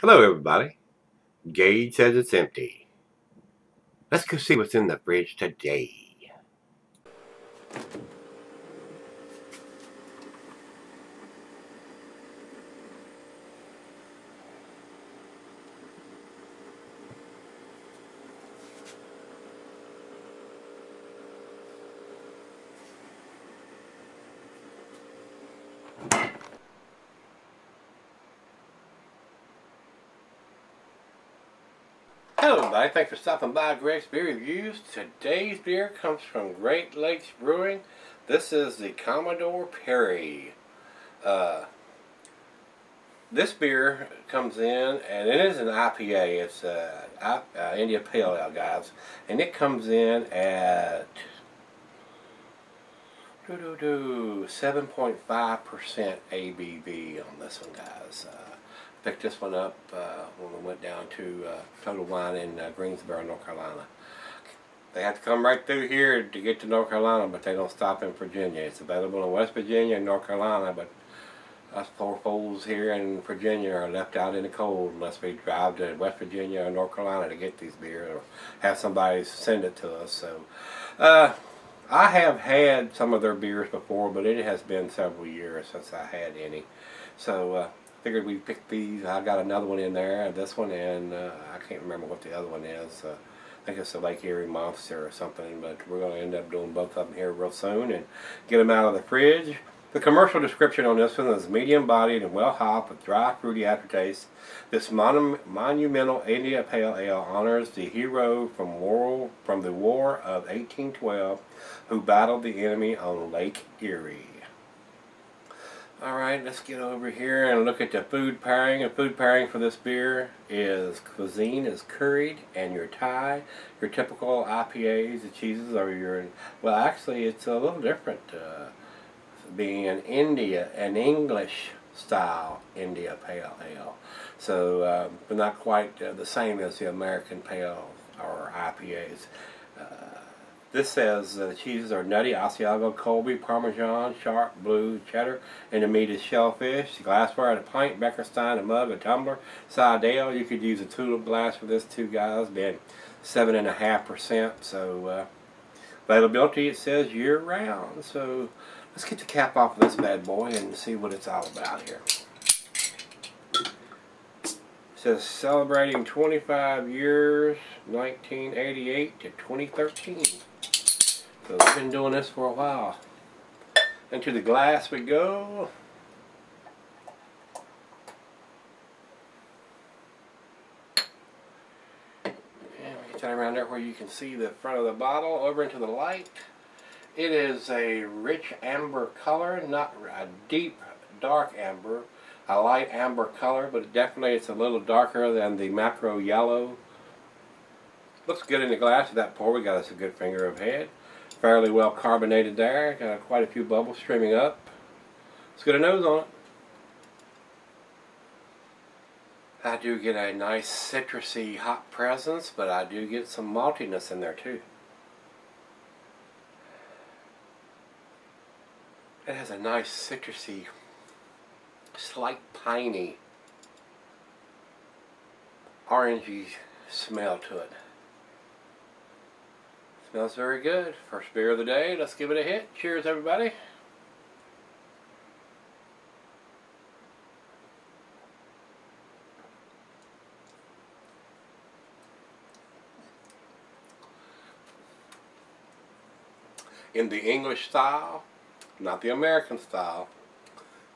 Hello everybody. Gage says it's empty. Let's go see what's in the fridge today. Hello everybody, thanks for stopping by Gregsbeerreviews. Today's beer comes from Great Lakes Brewing. This is the Commodore Perry. This beer comes in, and it is an IPA. It's India Pale Ale, guys. And it comes in at 7.5% ABV on this one, guys. Picked this one up when we went down to Total Wine in Greensboro, North Carolina. They have to come right through here to get to North Carolina, but they don't stop in Virginia. It's available in West Virginia and North Carolina, but us poor fools here in Virginia are left out in the cold unless we drive to West Virginia or North Carolina to get these beers or have somebody send it to us. So, I have had some of their beers before, but it has been several years since I had any. So, figured we'd pick these. I got another one in there, this one, and I can't remember what the other one is. I think it's the Lake Erie Monster or something, but we're going to end up doing both of them here real soon and get them out of the fridge. The commercial description on this one is medium-bodied and well-hopped with dry, fruity aftertaste. This monumental India Pale Ale honors the hero from the War of 1812 who battled the enemy on Lake Erie. Alright, let's get over here and look at the food pairing. The food pairing for this beer is cuisine is curried and your Thai, your typical IPAs, the cheeses, or your, well actually it's a little different, being an English style India Pale Ale. So, but not quite the same as the American Pale or IPAs. This says the cheeses are nutty, Asiago, Colby, Parmesan, Sharp, Blue, Cheddar, and the meat is shellfish. The glassware, a pint, Beckerstein, a mug, a tumbler, side ale. You could use a tulip glass for this too, guys, being 7.5%. So availability, it says year round. So let's get the cap off of this bad boy and see what it's all about here. It says celebrating 25 years, 1988 to 2013. So we've been doing this for a while. Into the glass we go. And we get that around there where you can see the front of the bottle over into the light. It is a rich amber color, not a deep dark amber. A light amber color, but definitely it's a little darker than the macro yellow. Looks good in the glass of that pour. We got us a good finger of head. Fairly well carbonated there. Got quite a few bubbles streaming up. Let's get a nose on it. I do get a nice citrusy hop presence, but I do get some maltiness in there too. It has a nice citrusy, slight piney, orangey smell to it. Smells very good. First beer of the day. Let's give it a hit. Cheers, everybody. In the English style, not the American style.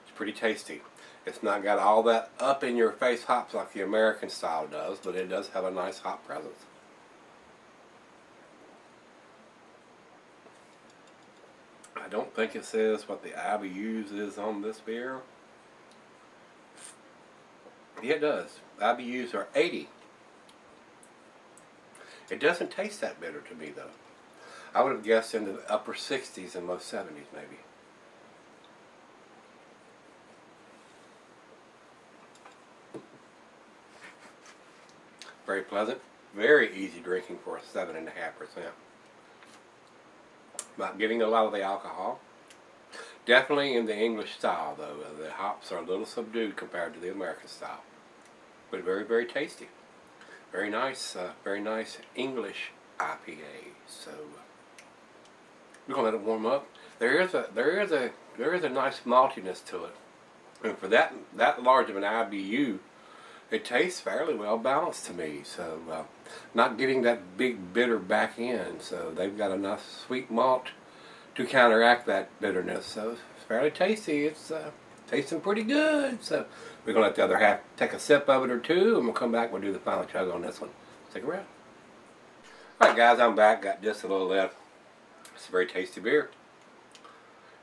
It's pretty tasty. It's not got all that up in your face hops like the American style does, but it does have a nice hop presence. I don't think it says what the IBUs is on this beer. Yeah, it does. IBUs are 80. It doesn't taste that bitter to me though. I would have guessed into the upper 60s and low 70s maybe. Very pleasant. Very easy drinking for a 7.5%. Not getting a lot of the alcohol. Definitely in the English style though. The hops are a little subdued compared to the American style. but very, very tasty. Very nice English IPA. So we're gonna let it warm up. There is a nice maltiness to it, and for that large of an IBU, it tastes fairly well balanced to me. So not getting that big bitter back in. So they've got enough sweet malt to counteract that bitterness. So it's fairly tasty. It's tasting pretty good. So we're gonna let the other half take a sip of it or two, and we'll come back and we'll do the final chug on this one. Stick around. Alright guys, I'm back. Got just a little left. It's a very tasty beer.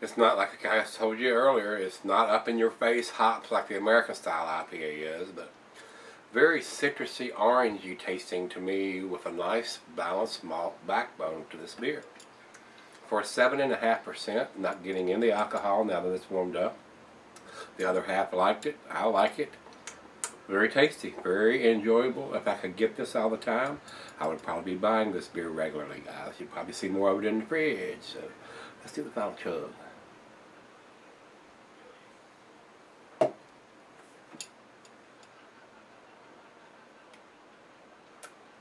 It's not, like I told you earlier, it's not up in your face hops like the American style IPA is, but very citrusy, orangey tasting to me with a nice balanced malt backbone to this beer. For 7.5%, not getting in the alcohol now that it's warmed up. The other half liked it. I like it. Very tasty, very enjoyable. If I could get this all the time, I would probably be buying this beer regularly, guys. You'd probably see more of it in the fridge. So let's do the final chug.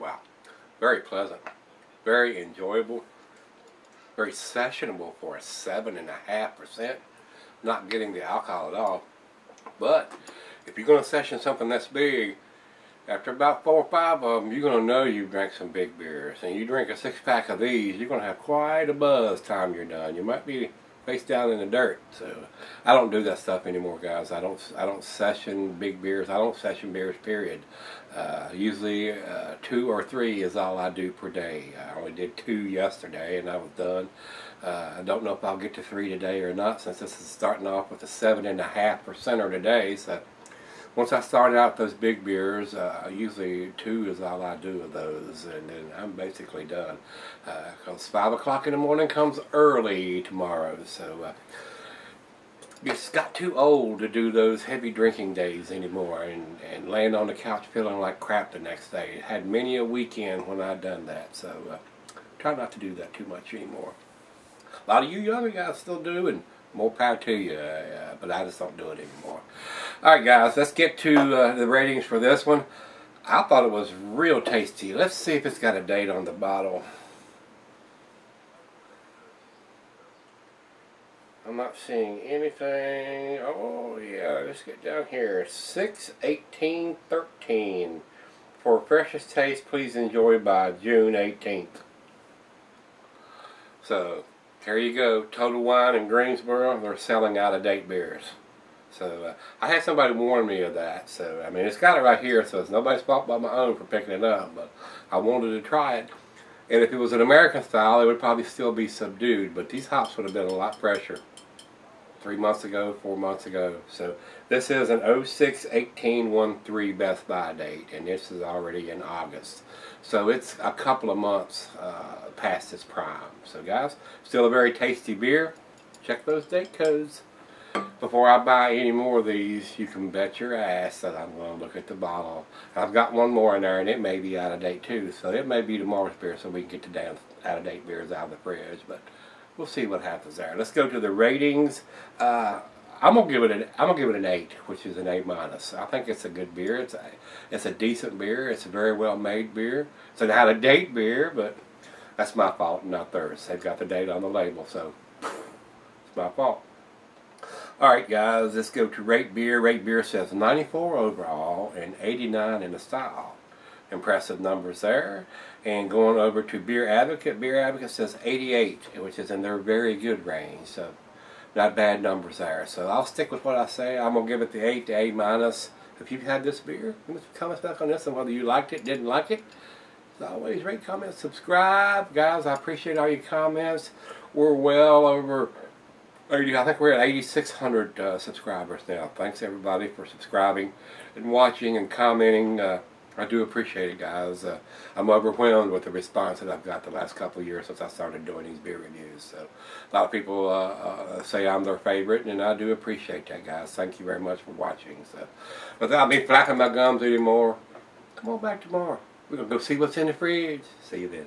Wow, very pleasant, very enjoyable, very sessionable for a 7.5%. Not getting the alcohol at all, but if you're going to session something that's big, after about 4 or 5 of them, you're going to know you've drank some big beers. And you drink a 6-pack of these, you're going to have quite a buzz time you're done. You might be face down in the dirt. So I don't do that stuff anymore, guys. I don't session big beers. I don't session beers, period. Usually 2 or 3 is all I do per day. I only did 2 yesterday, and I was done. I don't know if I'll get to 3 today or not, since this is starting off with a 7.5% today. So once I started out those big beers, usually 2 is all I do of those, and then I'm basically done. Because 5 o'clock in the morning comes early tomorrow, so just got too old to do those heavy drinking days anymore, and laying on the couch feeling like crap the next day. Had many a weekend when I'd done that, so try not to do that too much anymore. A lot of you younger guys still do, and more power to you, but I just don't do it anymore. Alright guys, let's get to the ratings for this one. I thought it was real tasty. Let's see if it's got a date on the bottle. I'm not seeing anything. Oh yeah, let's get down here. 6/18/13. For freshest taste, please enjoy by June 18th. So here you go. Total Wine in Greensboro, they're selling out of date beers. So I had somebody warn me of that. So I mean, it's got it right here, so it's nobody's fault but my own for picking it up. But I wanted to try it, and if it was an American style, it would probably still be subdued. But these hops would have been a lot fresher 3 months ago, 4 months ago. So this is an 06/18/13 Best Buy date, and this is already in August. So it's a couple of months past its prime. So guys, still a very tasty beer. Check those date codes. Before I buy any more of these, you can bet your ass that I'm going to look at the bottle. I've got one more in there, and it may be out of date too. So it may be tomorrow's beer, so we can get the damn out of date beers out of the fridge. But we'll see what happens there. Let's go to the ratings. I'm gonna give it an 8, which is an A-. I think it's a good beer. It's a decent beer. It's a very well made beer. It's an out of date beer, but that's my fault, not theirs. They've got the date on the label, so it's my fault. Alright guys, let's go to Rate Beer. Rate Beer says 94 overall and 89 in the style. Impressive numbers there. And going over to Beer Advocate. Beer Advocate says 88, which is in their very good range. So not bad numbers there. So I'll stick with what I say. I'm going to give it the 8 to A-. If you've had this beer, leave some comments back on this and whether you liked it, didn't like it. As always, rate, comment, subscribe. Guys, I appreciate all your comments. We're well over, I think we're at 8,600 subscribers now. Thanks everybody for subscribing and watching and commenting. I do appreciate it, guys. I'm overwhelmed with the response that I've got the last couple of years since I started doing these beer reviews. So a lot of people say I'm their favorite, and I do appreciate that, guys. Thank you very much for watching. So without me flapping my gums anymore, come on back tomorrow. We're going to go see what's in the fridge. See you then.